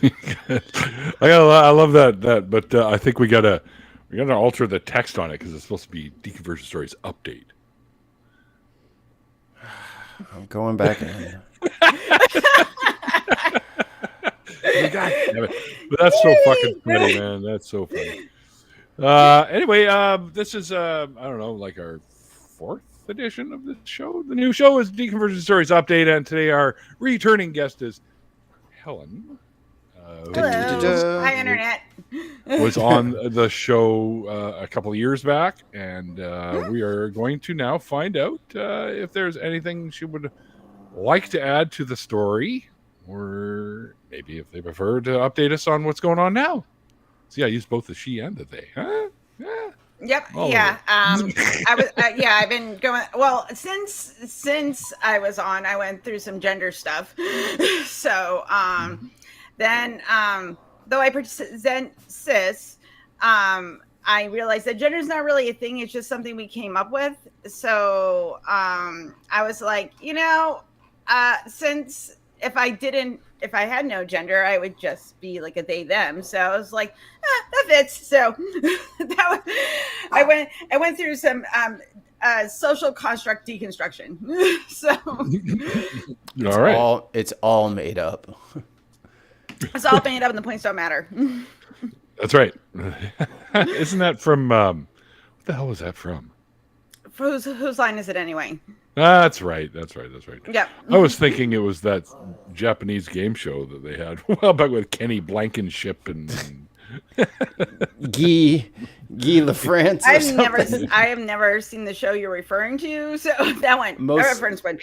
I love that, but I think we gotta alter the text on it because it's supposed to be Deconversion Stories update. I'm going back in. God damn it. But that's so fucking funny, man. That's so funny. Anyway, this is I don't know, like our fourth edition of this show. The new show is Deconversion Stories Update, and today our returning guest is Helen. Hello. Da-da-da-da. Hi, Internet. Was on the show a couple of years back, and we are going to now find out if there's anything she would like to add to the story, or maybe if they prefer to update us on what's going on now. See, I used both the she and the they. Huh? Yeah. Yep. All Yeah. I was. Yeah. I've been going. Well, since I was on, I went through some gender stuff. So then though I present cis, I realized that gender is not really a thing. It's just something we came up with. So I was like, since if I had no gender, I would just be like a they them. So I was like, that fits. So I went through some social construct deconstruction. So All right. It's all made up. it's all made up and the points don't matter. That's right. Isn't that from what the hell was that from? Whose line is it anyway? That's right. Yep. I was thinking it was that Japanese game show that they had a while back with Kenny Blankenship and Guy LaFrance. I have never seen the show you're referring to, so that one. Reference went.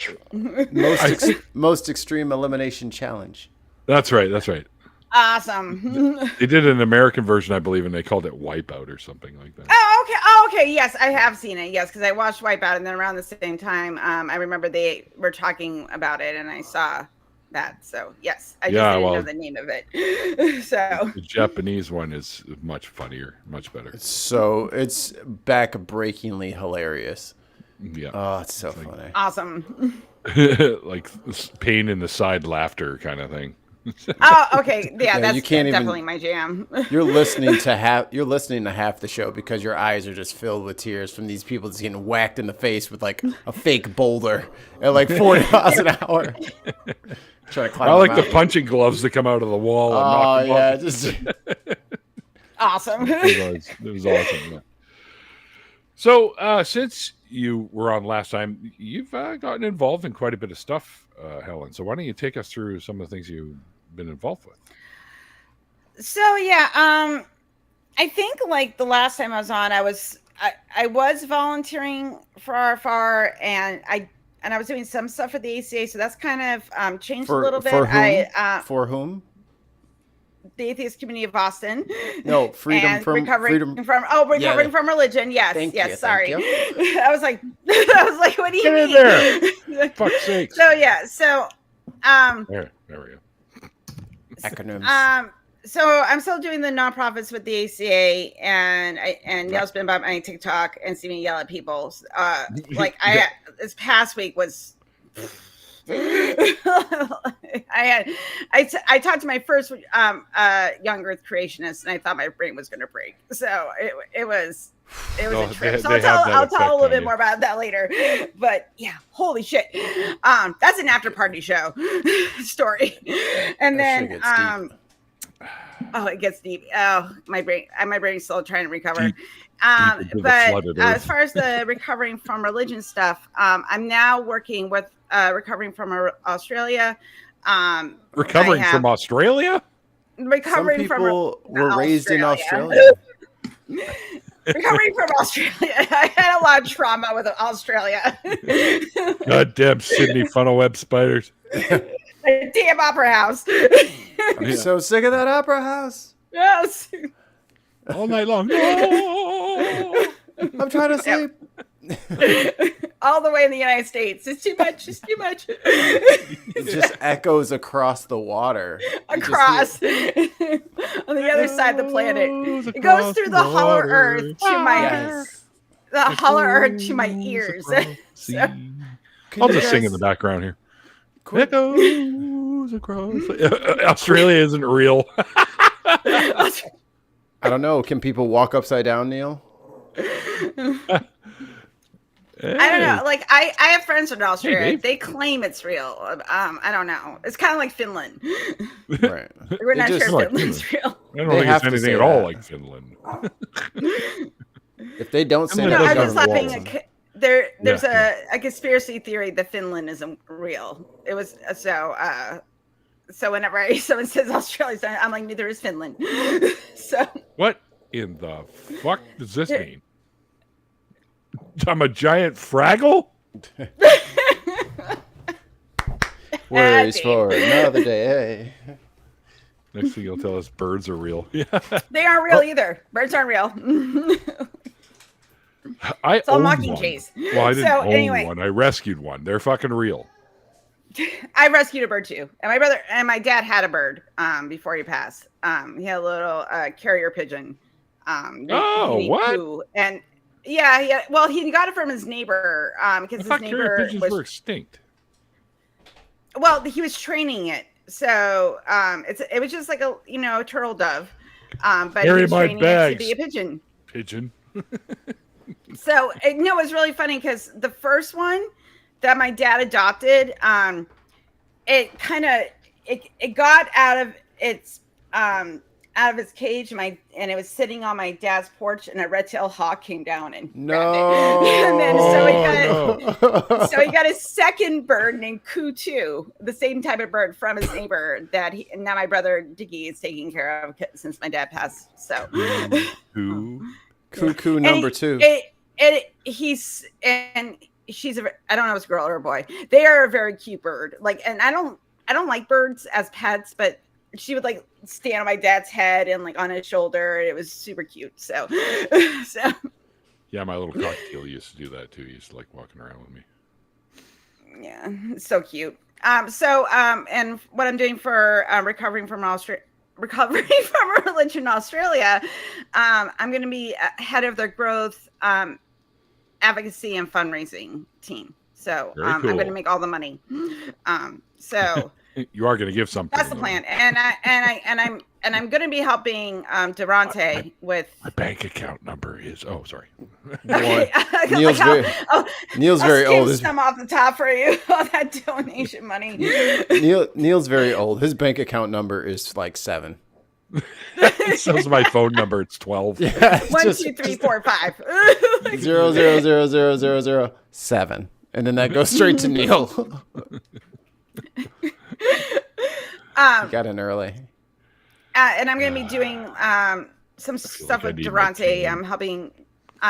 Most extreme elimination challenge. That's right. Awesome. They did an American version, I believe, and they called it Wipeout or something like that. Oh, okay. Yes, I have seen it. Yes, because I watched Wipeout, and then around the same time, I remember they were talking about it, and I saw that. So yes, I just didn't know the name of it. So the Japanese one is much funnier, much better. So it's back-breakingly hilarious. Yeah. Oh, it's so funny. Awesome. Like pain in the side laughter kind of thing. Oh, okay. Yeah, that's you can't definitely my jam. You're listening to half the show because your eyes are just filled with tears from these people just getting whacked in the face with like a fake boulder at like 40 miles an hour. Trying to climb I like the the mountain. punching gloves that come out of the wall. And knock them off. Just Awesome. It was awesome. Yeah. So since you were on last time, you've gotten involved in quite a bit of stuff, Helen. So why don't you take us through some of the things you've been involved with? So yeah, I think like the last time I was on, I was volunteering for RFR, and I was doing some stuff for the ACA, so that's kind of changed a little bit. For whom? For whom? The atheist community of Boston. No, freedom from religion. Yes, Thank you. Sorry, I was like, what do you Get mean? in there. Fuck's sake. So yeah, There we go. Acronyms. So I'm still doing the nonprofits with the ACA, and Neil's been by my TikTok and seen me yell at people. This past week was. I talked to my first young Earth creationist, and I thought my brain was going to break. So it was a trip. So I'll tell a little bit more about that later. But yeah, holy shit, that's an after party show story. And then oh, it gets deep. Oh, my brain's still trying to recover. But as far as the recovering from religion stuff, I'm now working with recovering from Australia. Recovering from Australia? Recovering Some from people were raised in Australia. Recovering from Australia. I had a lot of trauma with Australia. Goddamn Sydney funnel web spiders. Damn opera house. I'm so sick of that opera house. Yes. All night long. No! I'm trying to sleep. All the way in the United States. It's too much. It's too much. It just echoes across the water. Across. On the other side of the planet. It goes through the hollow earth to my to my ears. I'll just sing in the background here. Echoes goes across. Australia isn't real. I don't know. Can people walk upside down, Neil? I don't know. Like I have friends in Australia. Hey, they claim it's real. I don't know. It's kind of like Finland. Right. We're not sure like Finland's real. I don't think it's anything at all like Finland. If they don't say No, that, I'm just laughing. There's Yeah. a conspiracy theory that Finland isn't real. It was so whenever someone says Australia, I'm like, neither is Finland. So What in the fuck does this mean? I'm a giant Fraggle? worries for another day. Next thing you'll tell us birds are real. Yeah. they aren't real either. Birds aren't real. It's all mockingjays. Well, I didn't own anyway. one. I rescued one. They're fucking real. I rescued a bird too, and my brother and my dad had a bird before he passed. He had a little carrier pigeon. What? And yeah. Well, he got it from his neighbor because his neighbor pigeons were extinct. Well, he was training it, so it was just like a turtle dove, but he was training it to be a pigeon. Pigeon. So it was really funny because the first one that my dad adopted, it kind of it got out of its cage, and it was sitting on my dad's porch, and a red-tailed hawk came down and grabbed it. And then so he got a second bird named Kutu, the same type of bird from his neighbor that now my brother Diggy is taking care of since my dad passed. So Cuckoo number 2. She's I don't know if it's a girl or a boy. They are a very cute bird. And I don't like birds as pets, but she would stand on my dad's head and on his shoulder. It was super cute. So yeah, my little cocktail used to do that too. He used to walking around with me. Yeah, it's so cute. And what I'm doing for recovering from religion in Australia, I'm going to be head of their growth advocacy and fundraising team. So cool. I'm going to make all the money. So you are going to give something. That's the plan. And I'm going to be helping Durante with my bank account number is. Oh, sorry. Okay. Neil's very old. Some off the top for you. All that donation money. Neil's very old. His bank account number is 7. So's my phone number. It's 12. Yeah, 1, 2, 3, 4, 5. 00007, and then that goes straight to Neil. Got in early. And I'm going to be doing some stuff with Durante. I'm helping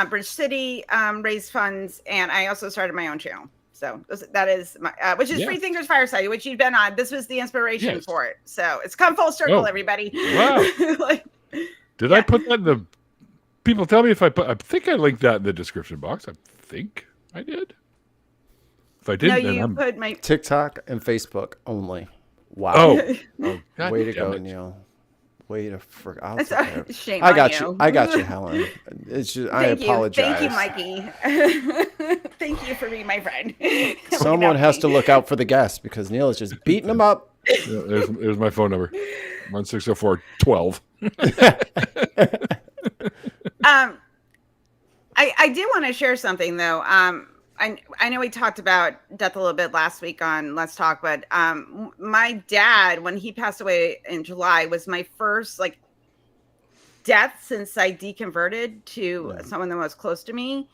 Bridge City raise funds, and I also started my own channel. So that is my, which is Free Thinkers Fireside, which you've been on. This was the inspiration for it. So it's come full circle, everybody. Wow. Did I put that in the? People tell me if I think I linked that in the description box. I think I did. If I didn't, then I'm put my TikTok and Facebook only. Wow. Oh way to go, Neil. Way to shame I got you. I got you, Helen. It's just I apologize. Thank you, Mikey. Thank you for being my friend. Someone has to look out for the guests because Neil is just beating them up. Yeah, there's my phone number. 1604-12. I do want to share something though. I know we talked about death a little bit last week on Let's Talk, but my dad, when he passed away in July, was my first death since I deconverted to someone that was close to me,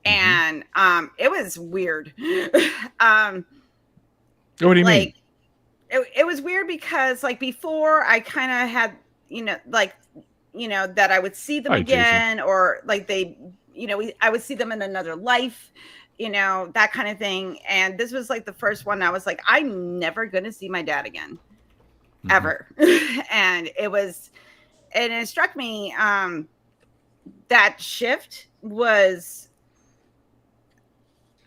and it was weird. What do you mean? It was weird because before I kind of had that I would see them again, Jason. Or they I would see them in another life. That kind of thing. And this was the first one I was I'm never going to see my dad again, ever. And it struck me, that shift was,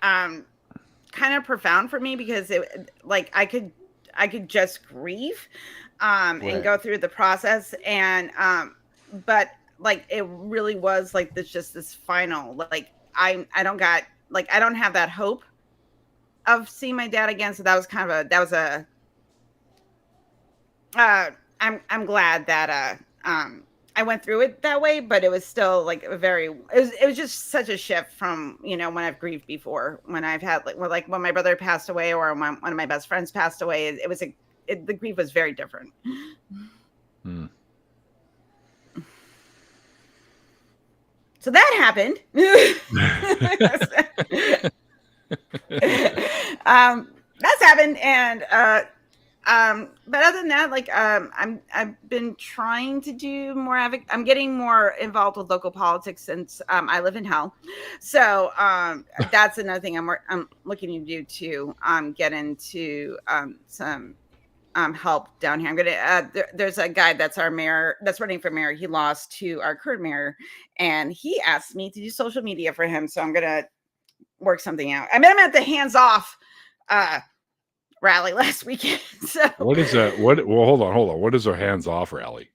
kind of profound for me because it, I could just grieve, and go through the process. And, but it really was this final, I don't have that hope of seeing my dad again. So that was I'm glad that I went through it that way, but it was still like it was just such a shift from, when I've grieved before, when I've had when my brother passed away or when one of my best friends passed away. The grief was very different. So that happened. That's happened, and but other than that, I've been trying to do more. I'm getting more involved with local politics since I live in hell. So that's another thing I'm looking to do to get into some help down here. I'm gonna there's a guy that's our mayor that's running for mayor. He lost to our current mayor, and he asked me to do social media for him. So I'm gonna work something out. I met him at the Hands Off rally last weekend. So what is that? Well, hold on. What is a Hands Off rally?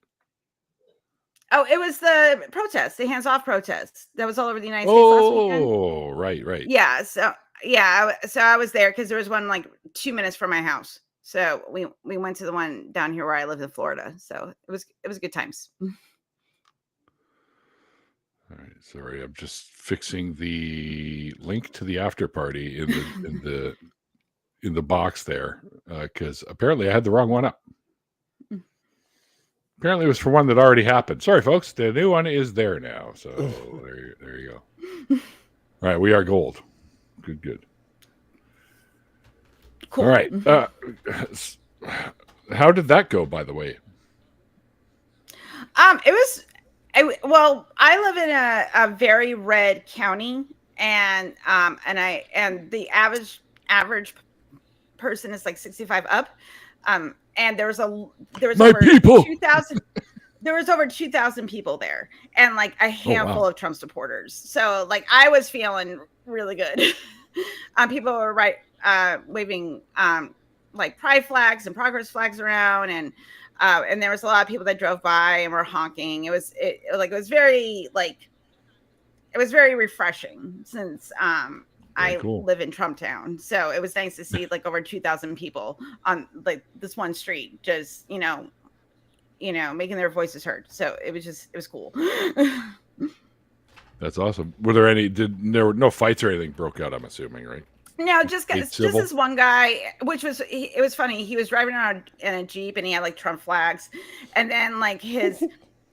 Oh, it was the protest, the Hands Off protest that was all over the United States last weekend. Oh, right. Yeah. So I was there because there was one like 2 minutes from my house. So we went to the one down here where I live in Florida. So it was good times. All right, sorry, I'm just fixing the link to the after party in the box there because apparently I had the wrong one up. Apparently it was for one that already happened. Sorry, folks, the new one is there now. So there you go. All right, we are gold. Good. Cool. All right. How did that go, by the way? I live in a very red county, and the average person is like 65 up, and there was My over people! 2,000. There was over 2,000 people there, and like a handful of Trump supporters. So like I was feeling really good. People were waving like pride flags and progress flags around, and there was a lot of people that drove by and were honking. It was very refreshing since I live in Trump Town. So it was nice to see like over 2,000 people on like this one street, just making their voices heard. So it was cool. That's awesome. Were there there were no fights or anything broke out, I'm assuming, right? No, just this one guy, it was funny. He was driving around in a Jeep and he had like Trump flags. And then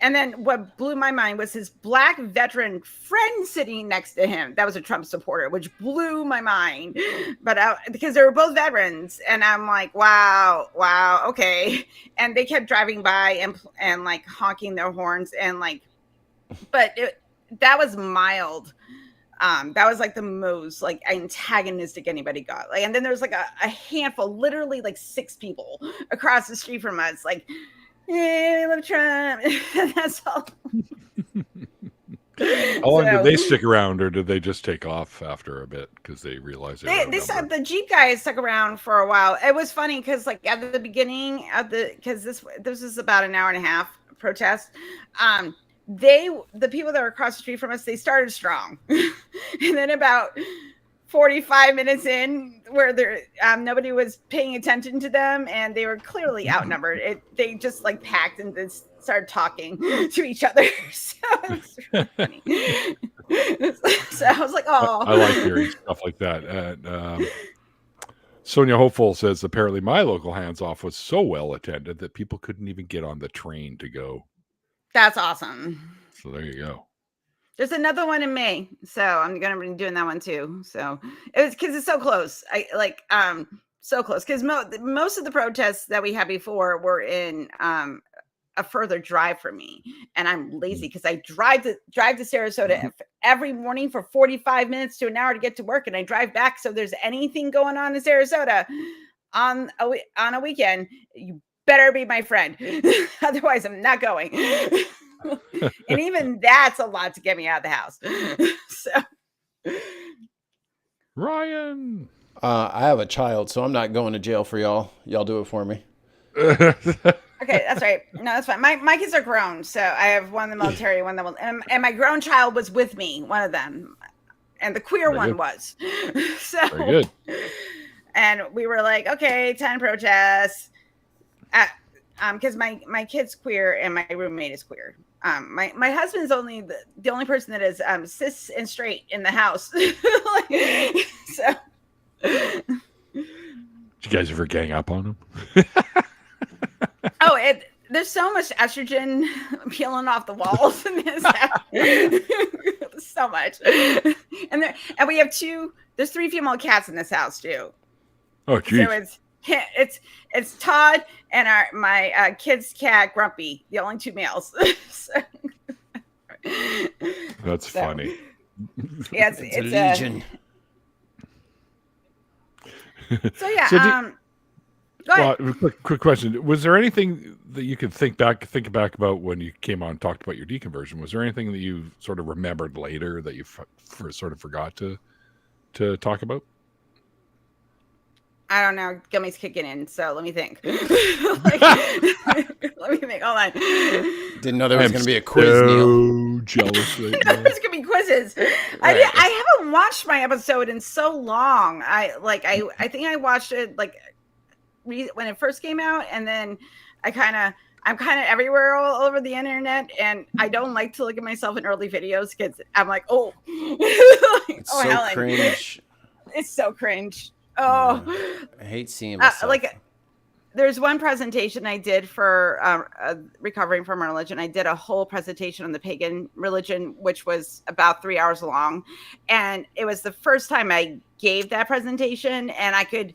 and then what blew my mind was his black veteran friend sitting next to him. That was a Trump supporter, which blew my mind. But because they were both veterans, and I'm like, wow, okay. And they kept driving by and like honking their horns and like, but that was mild. That was like the most like antagonistic anybody got. Like, and then there was like a handful, literally like 6 people across the street from us, like, hey, we love Trump. That's all. How long did they stick around, or did they just take off after a bit because they realized the Jeep guys stuck around for a while? It was funny because like at the beginning of because this is about an hour and a half protest. The people that were across the street from us, they started strong, and then about 45 minutes in, where nobody was paying attention to them, and they were clearly outnumbered. They just like packed and just started talking to each other. So it's really funny. So I was like, oh, I like hearing stuff like that. Sonia Hopeful says apparently my local Hands Off was so well attended that people couldn't even get on the train to go. That's awesome. So there you go. There's another one in May, so I'm gonna be doing that one too. So it was because it's so close. So close because most of the protests that we had before were in a further drive for me, and I'm lazy because I drive to Sarasota every morning for 45 minutes to an hour to get to work, and I drive back. So if there's anything going on in Sarasota on a weekend, you better be my friend. Otherwise, I'm not going. And even that's a lot to get me out of the house. So, Ryan, I have a child, so I'm not going to jail for y'all. Y'all do it for me. Okay, that's right. No, that's fine. My kids are grown, so I have one in the military, one that will, and my grown child was with me, one of them, and the queer one was. So very good. And we were like, okay, 10 protests. because my kid's queer and my roommate is queer. My husband's only the only person that is cis and straight in the house. So. Did you guys ever gang up on him? Oh, there's so much estrogen peeling off the walls in this house. So much. And we have there's 3 female cats in this house too. Oh, geez. So it's Todd and my kid's cat Grumpy, the only 2 males. That's funny. Yeah, it's a legion. So yeah. Go ahead. Well, quick question: was there anything that you could think back about when you came on and talked about your deconversion? Was there anything that you sort of remembered later that you sort of forgot to talk about? I don't know. Gummy's kicking in, so let me think. Let me think. Hold on. Didn't know there was going to be a quiz, Neil. Jealous. Right There's going to be quizzes. Right. I haven't watched my episode in so long. I think I watched it when it first came out, and then I'm kind of everywhere all over the internet, and I don't like to look at myself in early videos because I'm like, it's so Helen. cringe. It's so cringe. Oh, I hate seeing myself. There's one presentation I did for recovering from religion. I did a whole presentation on the pagan religion, which was about 3 hours long, and it was the first time I gave that presentation, and I could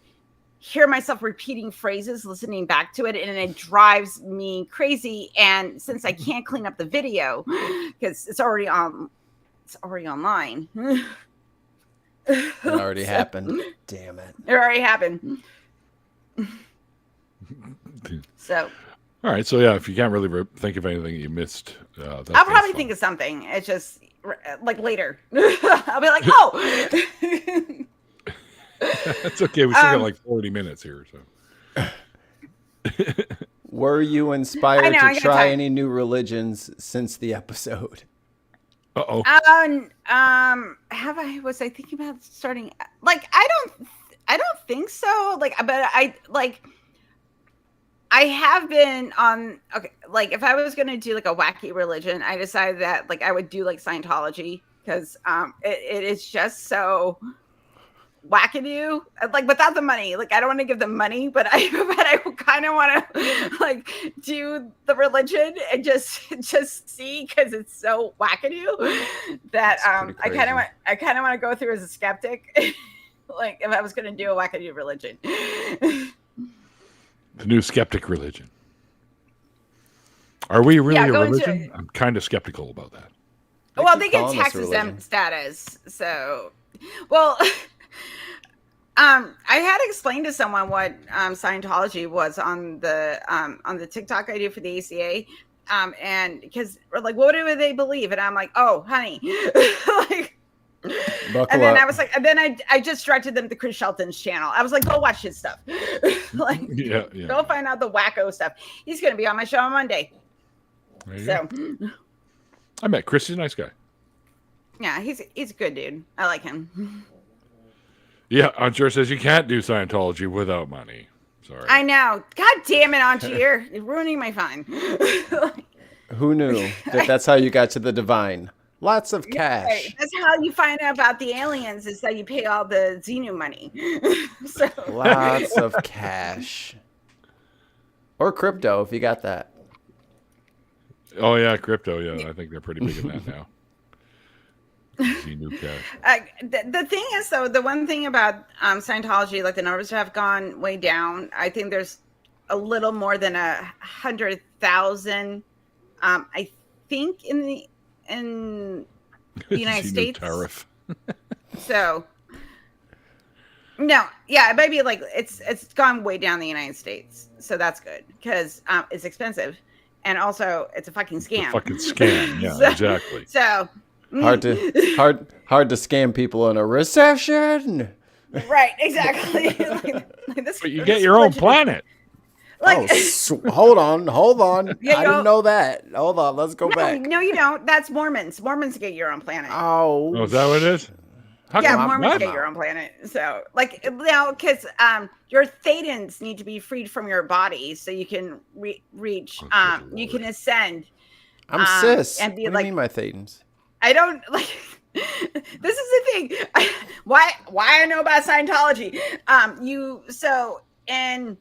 hear myself repeating phrases, listening back to it, and it drives me crazy. And since I can't clean up the video because it's already online. It already happened. Damn it. It already happened. So. All right. So yeah, if you can't really think of anything you missed, I'll probably think of something. It's just later. I'll be like, oh. That's okay. We still got 40 minutes here. So. Were you inspired to try any new religions since the episode? Uh-oh. Was I thinking about starting? I don't think so. But I have been on. Okay, if I was gonna do a wacky religion, I decided that I would do Scientology because it is just so wackadoo, without the money. I don't want to give them money, but I kind of want to do the religion and just see, because it's so wackadoo that I kind of want to go through as a skeptic. If I was going to do a wackadoo religion. The new skeptic religion. Are we really a religion? I'm kind of skeptical about that. Well, they get tax exempt status, so I had explained to someone what Scientology was on the TikTok I do for the ACA, and because we're what do they believe? And I'm like, oh, honey, and then I was and then I just directed them to Chris Shelton's channel. I was like, go watch his stuff, yeah. Go find out the wacko stuff. He's going to be on my show on Monday. So, I met Chris. He's a nice guy. Yeah, he's a good dude. I like him. Yeah, Anjir says you can't do Scientology without money. Sorry. I know. God damn it, Anjir. You're ruining my fun. Who knew that's how you got to the divine? Lots of cash. Right. That's how you find out about the aliens, is that you pay all the Xenu money. Lots of cash. Or crypto, if you got that. Oh, yeah, crypto. Yeah, I think they're pretty big in that now. The thing is, though, the one thing about Scientology, the numbers have gone way down. I think there's a little more than 100,000. I think in the United States. Tariff. So, no, yeah, it might be it's gone way down in the United States. So that's good because it's expensive, and also it's a fucking scam. Yeah, exactly. So. Hard to scam people in a recession. Right, exactly. But you get your own planet. Hold on. Yeah, I didn't know that. Hold on, let's go back. No, you don't. That's Mormons. Mormons get your own planet. Oh, is that what it is? Mormons get your own planet. So, like, now, because your thetans need to be freed from your body so you can reach, you can ascend. I'm cis. And be what do you mean my thetans? I don't, like, this is the thing. Why I know about Scientology. So, in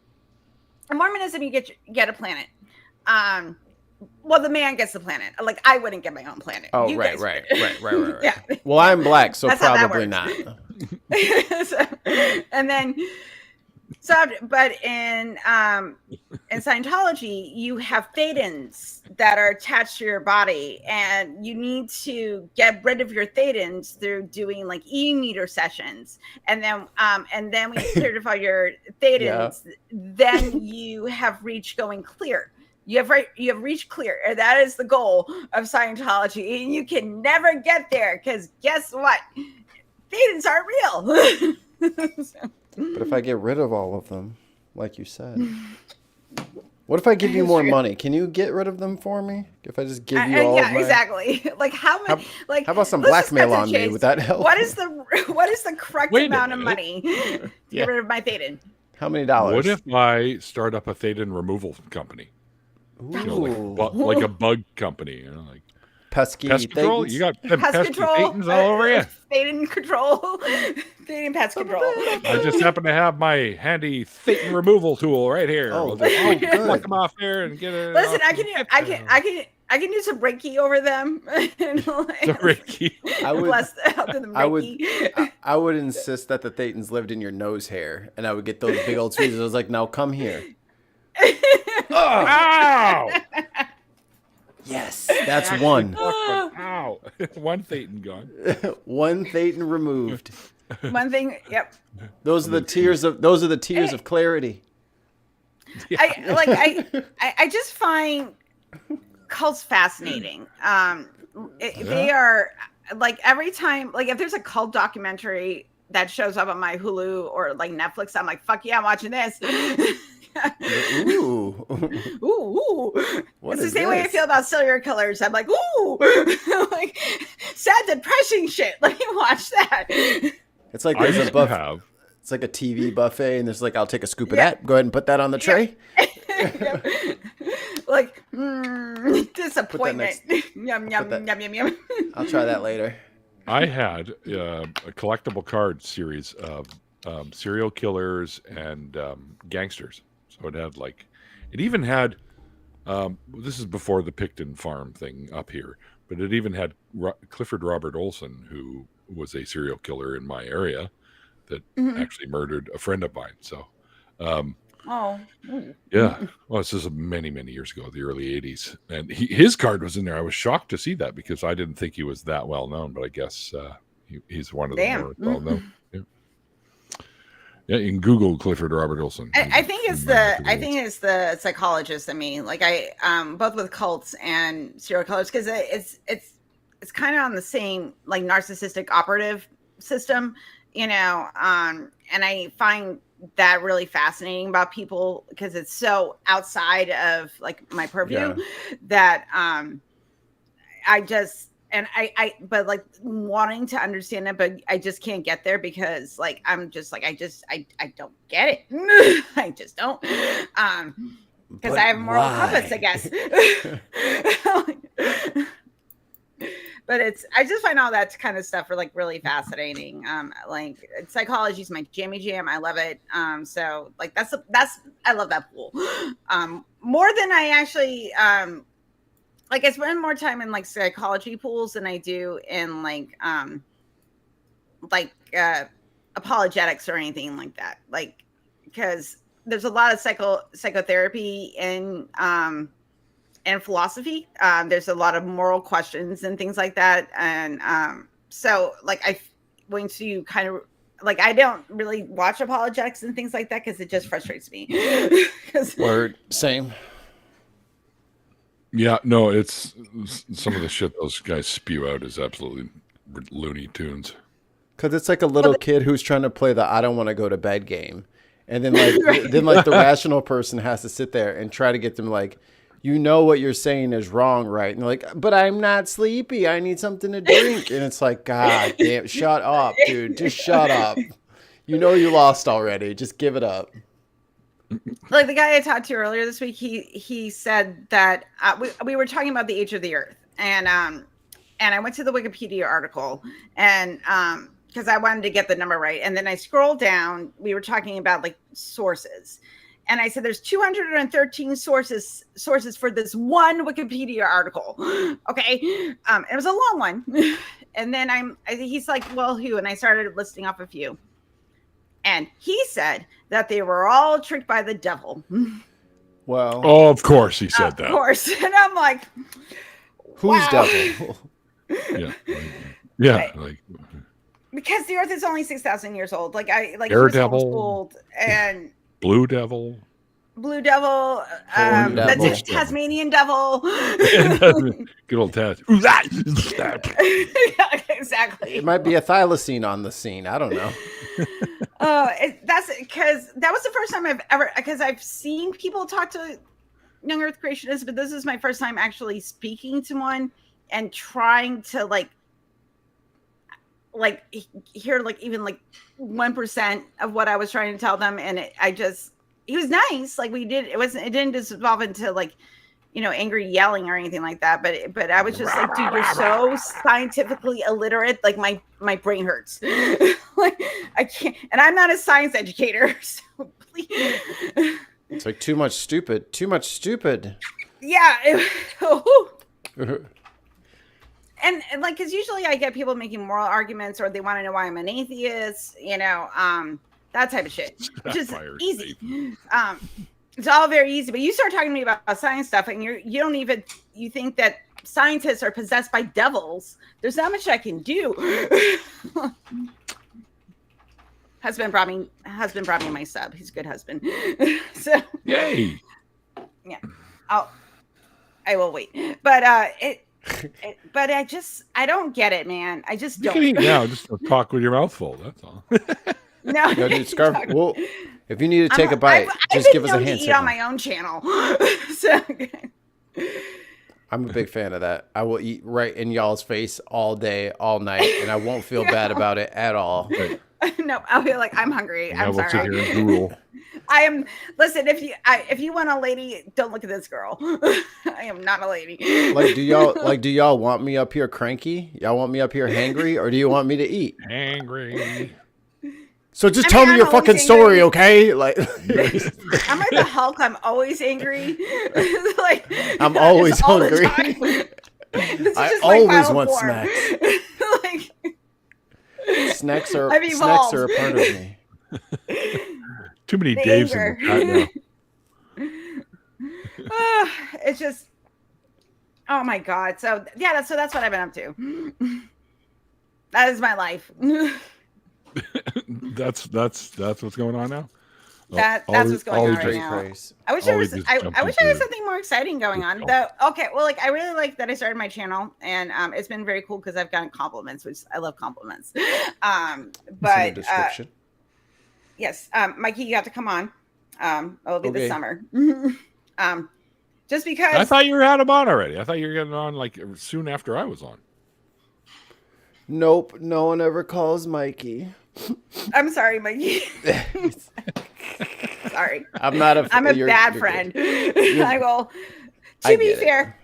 Mormonism, you get a planet. Well, the man gets the planet. Like, I wouldn't get my own planet. Oh, right. Yeah. Well, I'm black, so that's probably not. But in Scientology, you have thetans that are attached to your body, and you need to get rid of your thetans through doing like e-meter sessions, and then when you certify your thetans, then you have reached going clear. You have reached clear, and that is the goal of Scientology. And you can never get there because guess what? Thetans aren't real. But if I get rid of all of them, like you said, what if I give you more money? Can you get rid of them for me? If I just give you all of my... exactly. Like how much? How about some blackmail on me? Would that help? What is the correct amount of money to get rid of my thetan? How many dollars? What if I start up a thetan removal company? Like a bug company, like pest control. You got them pest thetans all over you. Thetan control, thetan pest control. I just happen to have my handy thetan removal tool right here. I'll just pluck them off there and get it. Listen, I can do some Reiki over them. The Reiki. I would insist that the thetans lived in your nose hair, and I would get those big old tweezers. I was like, now come here. Ow! Yes, that's one. Ow! One thetan gone. One thetan removed. One thing. Yep. Those are the tears of clarity. I just find cults fascinating. They are like every time, like if there's a cult documentary that shows up on my Hulu or like Netflix, I'm like, fuck yeah, I'm watching this. Ooh. It's the same way I feel about serial killers. I'm like, ooh, like sad, depressing shit. Let me watch that. It's like there's a buffet. It's like a TV buffet, and there's like, I'll take a scoop of that. Go ahead and put that on the tray. Like disappointment. Yum yum yum yum. I'll try that later. I had a collectible card series of serial killers and gangsters. So it even had, this is before the Picton Farm thing up here, but it even had Clifford Robert Olson, who was a serial killer in my area that actually murdered a friend of mine. So, yeah. Well, this is many, many years ago, the early 80s. And his card was in there. I was shocked to see that because I didn't think he was that well known, but I guess he's one of the more well known. Yeah, you can Google Clifford Robert Olson. I think it's the psychologist in me. Like both with cults and serial killers, because it's kind of on the same like narcissistic operative system, and I find that really fascinating about people because it's so outside of like my purview that but like wanting to understand it, but I just can't get there because like I'm just like I don't get it. I just don't because I have moral compass, I guess. But I just find all that kind of stuff really fascinating. Like psychology is my jammy jam. I love it. So like that's I love that pool more than I actually like I spend more time in like psychology pools than I do in like apologetics or anything like that. Like because there's a lot of psychotherapy in philosophy. There's a lot of moral questions and things like that. And so like I went to kind of like I don't really watch apologetics and things like that because it just frustrates me. Word, same. Yeah, no, it's some of the shit those guys spew out is absolutely Looney Tunes. Because it's like a little kid who's trying to play the I don't want to go to bed game. And then like the rational person has to sit there and try to get them like, you know what you're saying is wrong, right? And they're like, but I'm not sleepy. I need something to drink. And it's like, God damn, shut up, dude. Just shut up. You know you lost already. Just give it up. Like the guy I talked to earlier this week, he said that we were talking about the age of the Earth, and I went to the Wikipedia article, and because I wanted to get the number right, and then I scrolled down. We were talking about like sources. And I said, there's 213 sources for this one Wikipedia article. Okay. It was a long one. And then he's like, well, who? And I started listing off a few. And he said that they were all tricked by the devil. Well. Oh, of course he said that. Of course. And I'm like, who's wow. devil? Yeah. Like, because the earth is only 6,000 years old. Like Daredevil. And Blue Devil, the Tasmanian devil. Good old Taz. Exactly. It might be a thylacine on the scene. I don't know. That's because that was the first time I've seen people talk to young Earth creationists, but this is my first time actually speaking to one and trying to like hear like even like 1% of what I was trying to tell them, and he was nice. Like it didn't just evolve into like, angry yelling or anything like that. But I was just like, dude, you're so scientifically illiterate. Like my brain hurts. Like I can't, and I'm not a science educator. So please. It's like too much stupid. Yeah. And like, because usually I get people making moral arguments, or they want to know why I'm an atheist, that type of shit, which is easy. It's all very easy. But you start talking to me about science stuff, and you think that scientists are possessed by devils. There's not much I can do. Husband brought me my sub. He's a good husband. So yay. Yeah. I will wait. But but I don't get it, man. I just don't. You can eat now. Just talk with your mouth full. That's all. No, dude, Scarf. Well, if you need to take a bite, just give us a hint. Eat on my own channel. So, I'm a big fan of that. I will eat right in y'all's face all day, all night, and I won't feel bad about it at all. Right. No, I'll be like, I'm hungry. I'm sorry. Sit here and drool. I am. Listen, if you want a lady, don't look at this girl. I am not a lady. Do y'all want me up here cranky? Y'all want me up here hangry, or do you want me to eat? Hangry. So just tell me your fucking story, okay? Like, I'm like the Hulk. I'm always angry. Like I'm always hungry. I always want snacks. Snacks are a part of me. Too many Daves in the chat now. It's just, oh my God. So yeah, that's what I've been up to. That is my life. That's what's going on now. That's what's going on right now. I wish I had something more exciting going on. Okay, well, like I really like that I started my channel, and it's been very cool because I've gotten compliments, which I love compliments. But yes, Mikey, you have to come on. It'll be this summer. Just because I thought you had him on already. I thought you were getting on like soon after I was on. Nope, no one ever calls Mikey. I'm sorry, Mikey. Sorry. I'm a bad friend. I will. To be fair,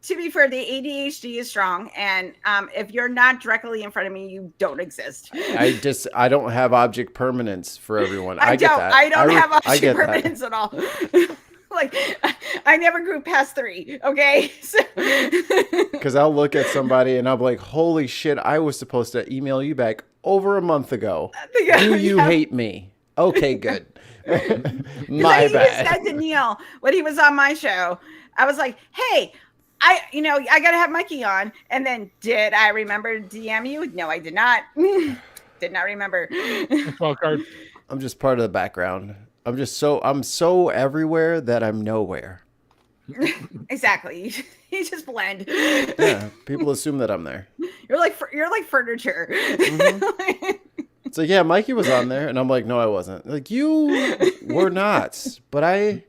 the ADHD is strong, and if you're not directly in front of me, you don't exist. I don't have object permanence for everyone. I don't have object permanence at all. Like I never grew past 3. Okay, because I'll look at somebody and I'll be like, "Holy shit! I was supposed to email you back over a month ago. Do you hate me? Okay, good. My bad." Said to Neil when he was on my show, I was like, "Hey, I gotta have Mikey on." And then, did I remember to DM you? No, I did not. Did not remember. I'm just part of the background. I'm so everywhere that I'm nowhere. Exactly. You just blend. Yeah, people assume that I'm there. You're like furniture. Mm-hmm. It's like, yeah, Mikey was on there, and I'm like, no, I wasn't. Like, you were not, but I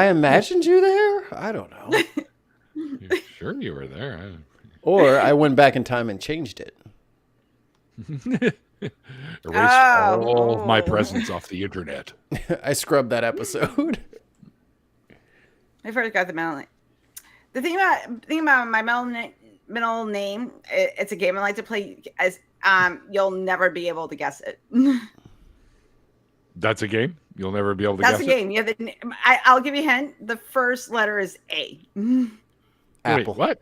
imagined you there. I don't know. Sure you were there. Or I went back in time and changed it. Erased all of my presence off the internet. I scrubbed that episode. I first got the middle name. The thing about my middle name, it's a game I like to play. As you'll never be able to guess it. That's a game. You'll never be able to guess it. That's a game. Yeah, I'll give you a hint. The first letter is A. Apple. Wait,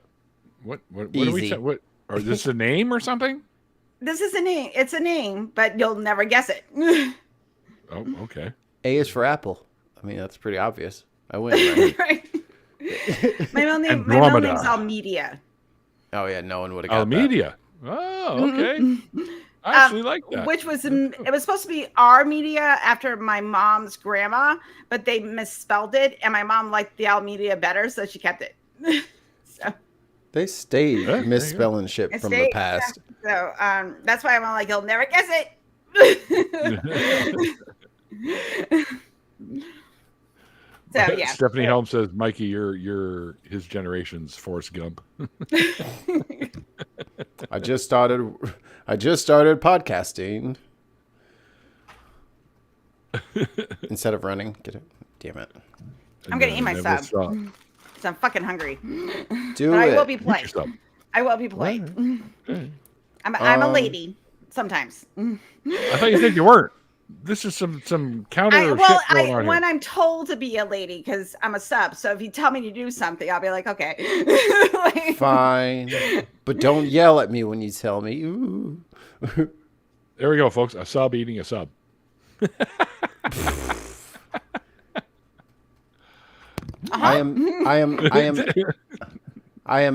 what? What do we say? What? Or this a name or something? This is a name. It's a name, but you'll never guess it. Oh, okay. A is for Apple. I mean, that's pretty obvious. I win, right? Right. My middle name's Almedia. Oh yeah, no one would have got Almedia. Oh, okay. I actually like that. Which was it was supposed to be Armedia after my mom's grandma, but they misspelled it, and my mom liked the Almedia better, so she kept it. So They stayed misspelling shit from the past. So that's why I'm like, you'll never guess it. So yeah. Stephanie Helm says, Mikey, you're his generation's Forrest Gump. I just started podcasting. Instead of running. Get it? Damn it. I'm gonna eat my sub. Because I'm fucking hungry. Do but it. I will be polite. I will be polite. I'm a lady sometimes. I thought you said you weren't. This is some counter shit going on when here. I'm told to be a lady, because I'm a sub. So if you tell me to do something, I'll be like, okay. Like, fine. But don't yell at me when you tell me. Ooh. There we go, folks. A sub eating a sub. I am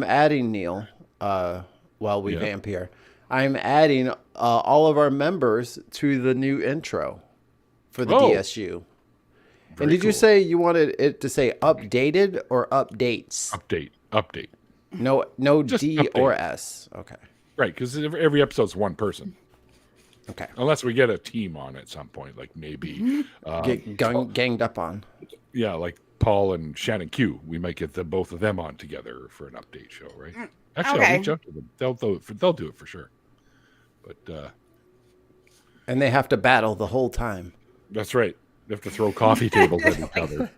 adding Neil while we vamp here. I'm adding all of our members to the new intro for the D.S.U. And did you say you wanted it to say updated or updates? Update. No Just D update. or S. Okay. Right, because every episode's one person. Okay. Unless we get a team on at some point, like maybe Get ganged up on. Yeah, like Paul and Shannon Q. We might get both of them on together for an update show, right? Actually, I'll reach out to them. They'll do it for sure. But and they have to battle the whole time. That's right. They have to throw coffee tables at each other.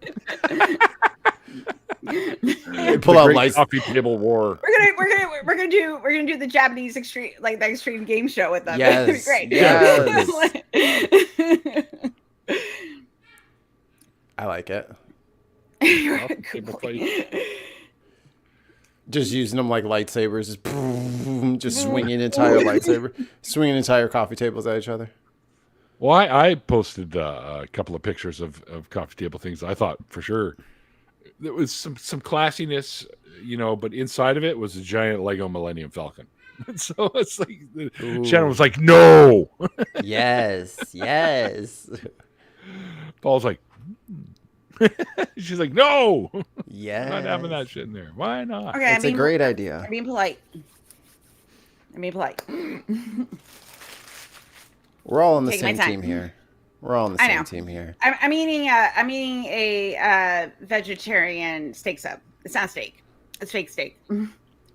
They pull out lights. Coffee table war. We're gonna do the Japanese extreme, like the extreme game show with them. Yes. It'd be great. Yes. I like it. Just using them like lightsabers, just swinging entire coffee tables at each other. Well, I posted a couple of pictures of coffee table things. I thought for sure there was some classiness, but inside of it was a giant Lego Millennium Falcon. So it's like Shannon was like, "No." Yes. Paul's like, she's like, "No." Yeah. I'm not having that shit in there. Why not? Okay, it's a great idea. I'm being polite. We're all on the same team here. I'm eating a vegetarian steak sub. It's not steak. It's fake steak.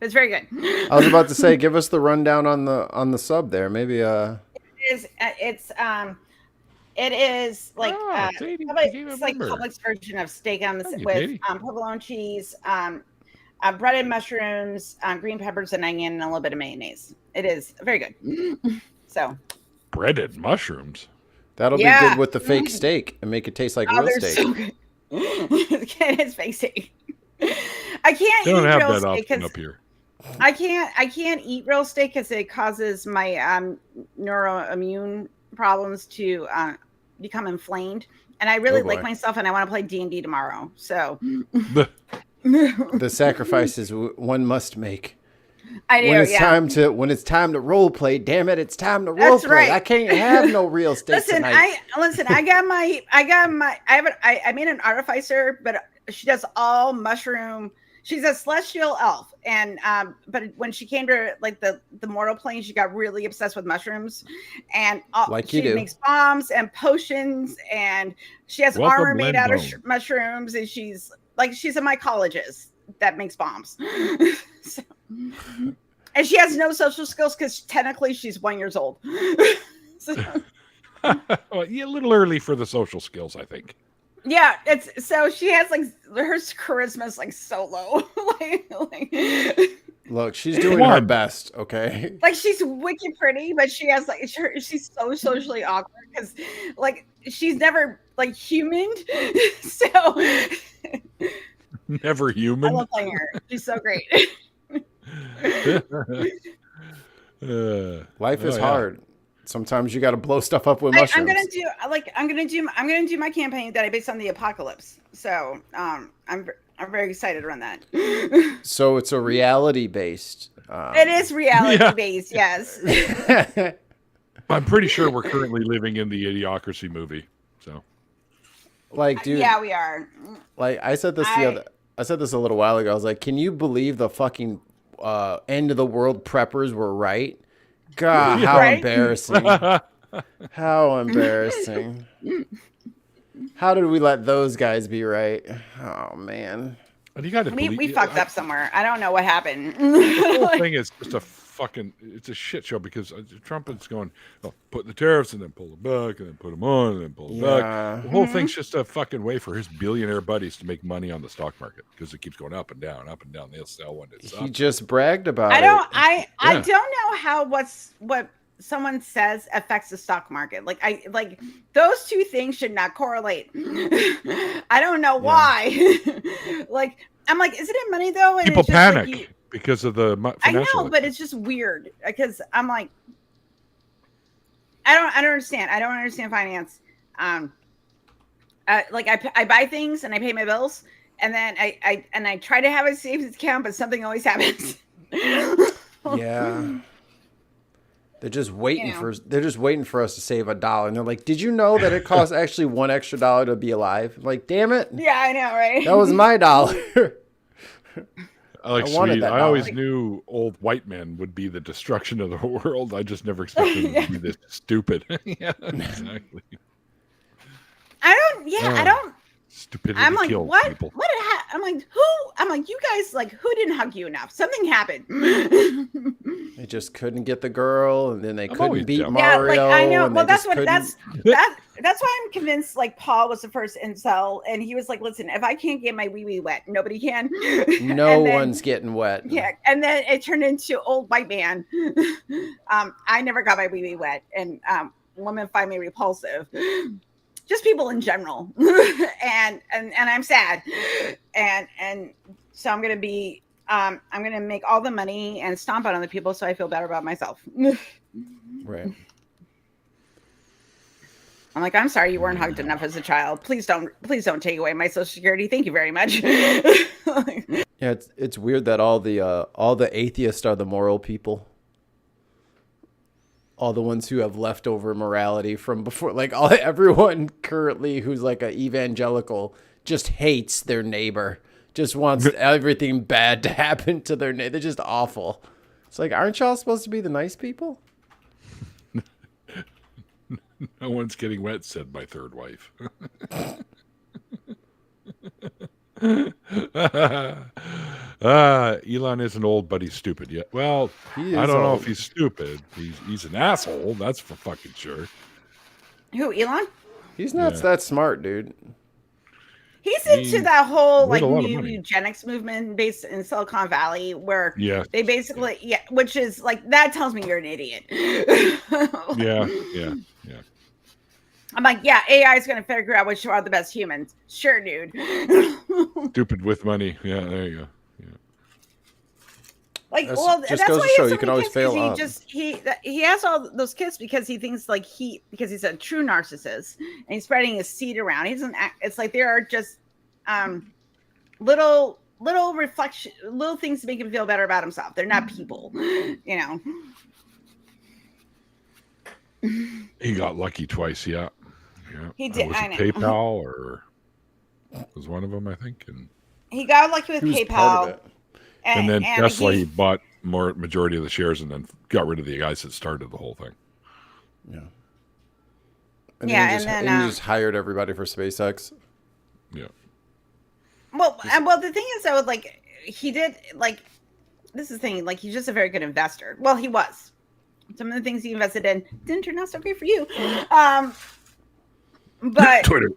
It's very good. I was about to say, give us the rundown on the sub there. Maybe It is like it's like Publix version of steak with provolone cheese, breaded mushrooms, green peppers and onion, and a little bit of mayonnaise. It is very good. So breaded mushrooms. That'll be good with the fake steak and make it taste like real steak. So good. It's fake steak. I can't They don't eat have real that steak option up here. I can't eat real steak because it causes my neuroimmune problems to become inflamed, and I really like myself, and I want to play D&D tomorrow. So the sacrifices one must make. I do. When it's time to role play. Damn it! It's time to role play. Right. I can't have no real steak tonight. I made an artificer, but she does all mushroom. She's a celestial elf, and but when she came to like the mortal plane, she got really obsessed with mushrooms, and she makes bombs and potions, and she has armor made out of mushrooms, and she's like she's a mycologist that makes bombs. So, and she has no social skills because technically she's 1 year old. So, well, yeah, a little early for the social skills, I think. Yeah, it's so she has like her charisma is like so low. Look, she's doing her best, okay? Like she's wicked pretty, but she has like she's so socially awkward because like she's never like humaned. So never human. I love playing her. She's so great. Life is hard. Sometimes you got to blow stuff up with mushrooms. I'm gonna do my campaign that I based on the apocalypse. So I'm very excited to run that. So it's a reality based. It is reality based, yes. I'm pretty sure we're currently living in the Idiocracy movie. So, like, dude, yeah, we are. Like, I said this a little while ago. I was like, can you believe the fucking end of the world preppers were right? God, how embarrassing! How embarrassing! How did we let those guys be right? Oh man! And you got to we fucked up somewhere. I don't know what happened. The whole thing is just it's a shit show because Trump is going, oh, put the tariffs and then pull them back and then put them on and then pull them back. The whole thing's just a fucking way for his billionaire buddies to make money on the stock market because it keeps going up and down, up and down. They'll sell when it's up. He just bragged about it. I don't know how what someone says affects the stock market. Like those two things should not correlate. I don't know why. Like I'm like, isn't it money though? And people panic because of the financial. I know, but it's just weird because I'm like, I don't understand. I don't understand finance. Like I buy things and I pay my bills, and then I try to have a savings account, but something always happens. Yeah. They're just waiting for us to save $1. And they're like, did you know that it costs actually $1 extra to be alive? I'm like, damn it. Yeah, I know, right? That was my $1. I always knew old white men would be the destruction of the world. I just never expected them to be this stupid. Yeah, exactly. I don't. Stupidity I'm like, kills what? people. What did happen? I'm like, who? I'm like, you guys, like, who didn't hug you enough? Something happened. They just couldn't get the girl, and then they couldn't beat Mario. Yeah, like I know. Well, that's why I'm convinced. Like Paul was the first incel, and he was like, "Listen, if I can't get my wee wee wet, nobody can. No one's getting wet." Yeah, and then it turned into old white man. I never got my wee wee wet, and women find me repulsive. Just people in general, and I'm sad, and so I'm gonna make all the money and stomp on other people so I feel better about myself. Right. I'm like, I'm sorry you weren't hugged enough as a child. Please don't take away my Social Security. Thank you very much. Yeah, it's weird that all the atheists are the moral people. All the ones who have leftover morality from before, like everyone currently who's like an evangelical just hates their neighbor, just wants everything bad to happen to their neighbor. They're just awful. It's like, aren't y'all supposed to be the nice people? No one's getting wet, said my third wife. Elon isn't old, but he's stupid yet. Well, I don't know if he's stupid. He's an asshole. That's for fucking sure. Who, Elon? He's not that smart, dude. He's into that whole like new eugenics movement based in Silicon Valley, where they basically which is like that tells me you're an idiot. Yeah. I'm like, AI is going to figure out which are the best humans. Sure, dude. Stupid with money. Yeah, there you go. Yeah. Like, that's why to show you can always fail up. He has all those kids because he thinks like because he's a true narcissist and he's spreading his seed around. It's like there are just little reflection, little things to make him feel better about himself. They're not people, you know. He got lucky twice, yeah. He did. Was it PayPal or was one of them, I think, and he got lucky with PayPal. And then Tesla, he bought majority of the shares and then got rid of the guys that started the whole thing. Yeah. And then he just hired everybody for SpaceX. Yeah. Well, the thing is, though, like he did, like this is the thing, like he's just a very good investor. Well, he was. Some of the things he invested in didn't turn out so great for you. But Twitter.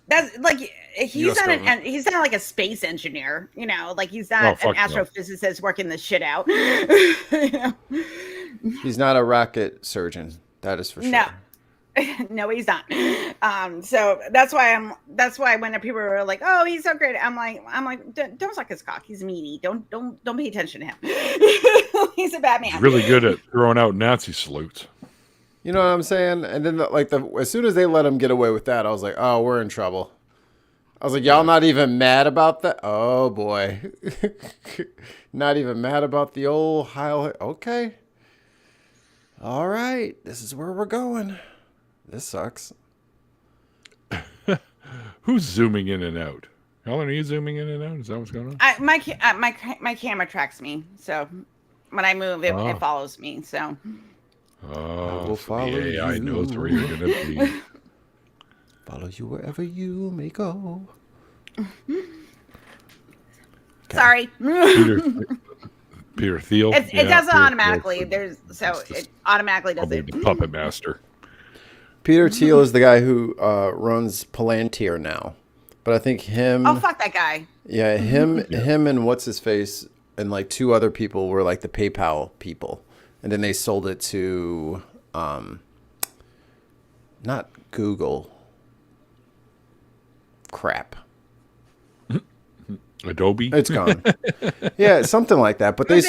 That's like he's not like a space engineer, you know, like he's not an astrophysicist working this shit out. You know? He's not a rocket surgeon, that is for sure. No, he's not. So that's why when people were like, "Oh, he's so great," I'm like, don't suck his cock. He's meaty. Don't pay attention to him. He's a bad man. He's really good at throwing out Nazi salutes. You know what I'm saying? And then as soon as they let him get away with that, I was like, oh, we're in trouble. I was like, y'all not even mad about that? Oh boy. Not even mad about the old Heil. Okay. All right. This is where we're going. This sucks. Who's zooming in and out? Helen, are you zooming in and out? Is that what's going on? My camera tracks me, so when I move, it follows me. So. Oh, we'll follow the AI you. knows where you're gonna be. Follow you wherever you may go. Okay. Sorry. Peter Thiel. It does it automatically. It automatically does it. The puppet master. Peter Thiel is the guy who runs Palantir now, but I think him. Oh, fuck that guy. Yeah, him and what's his face and like two other people were like the PayPal people, and then they sold it to, not Google. Crap. Adobe. It's gone. Yeah, something like that. But they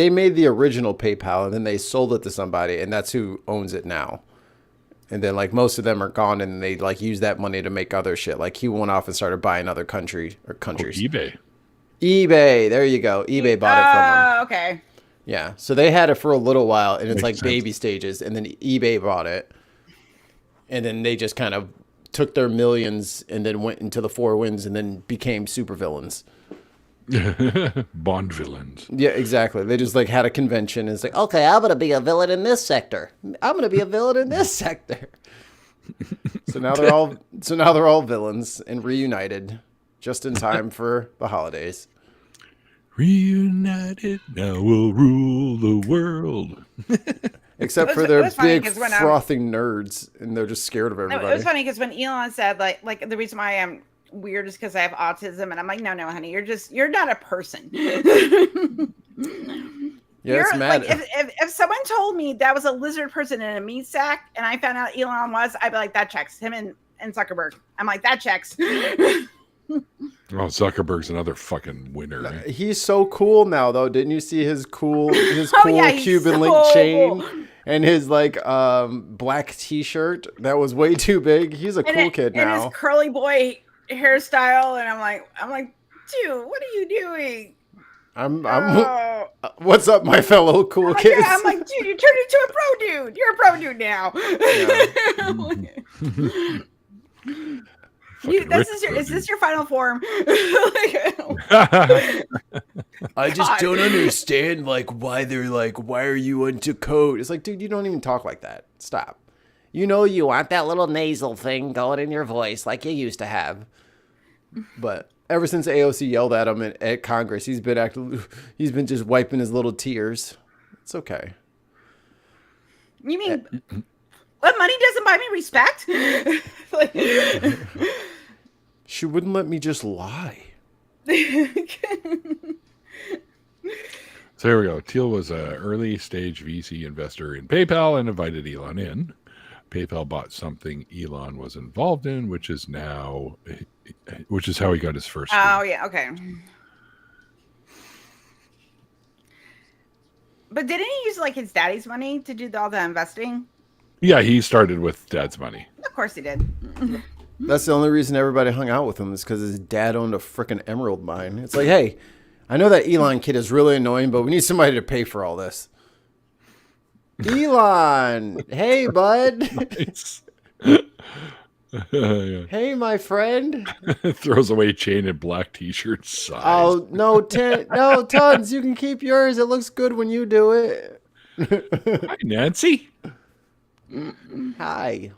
made the original PayPal and then they sold it to somebody, and that's who owns it now. And then like most of them are gone, and they like use that money to make other shit. Like he went off and started buying other countries. eBay. There you go. eBay bought it from them. Okay. Yeah. So they had it for a little while, and it's like baby stages, and then eBay bought it. And then they just kind of took their millions and then went into the four winds and then became supervillains. Bond villains. Yeah, exactly. They just like had a convention and it's like, okay, I'm gonna be a villain in this sector. I'm gonna be a villain in this sector. So now they're all villains and reunited just in time for the holidays. Reunited, now we'll rule the world. Except for their big frothing nerds, and they're just scared of everybody. No, it was funny because when Elon said like the reason why I'm weird is because I have autism, and I'm like, no, honey, you're not a person. Yeah, it's mad. Like, if someone told me that was a lizard person in a meat sack, and I found out Elon was, I'd be like, that checks. Him and Zuckerberg. I'm like, that checks. Oh, Zuckerberg's another fucking winner. Right? He's so cool now, though. Didn't you see his cool Cuban link chain and his like black T-shirt that was way too big? He's a cool kid now. And his curly boy hairstyle, and I'm like, dude, what are you doing? What's up, my fellow cool kids? I'm like, dude, you turned into a pro dude. You're a pro dude now. Yeah. Is this your final form? I just don't understand why they're like, why are you into code? It's like, dude, you don't even talk like that. Stop. You know you want that little nasal thing going in your voice like you used to have. But ever since AOC yelled at him at Congress, he's been just wiping his little tears. It's okay. You mean what, money doesn't buy me respect? She wouldn't let me just lie. So here we go. Thiel was an early stage VC investor in PayPal and invited Elon in. PayPal bought something Elon was involved in, which is how he got his first. Oh, yeah. Okay. But didn't he use like his daddy's money to do all the investing? Yeah, he started with dad's money. Of course he did. That's the only reason everybody hung out with him is because his dad owned a freaking emerald mine. It's like, hey, I know that Elon kid is really annoying, but we need somebody to pay for all this. Elon, hey, bud. Nice. Hey, my friend. Throws away chain and black T-shirt size. Oh, no, tons. You can keep yours. It looks good when you do it. Hi, Nancy. Hi.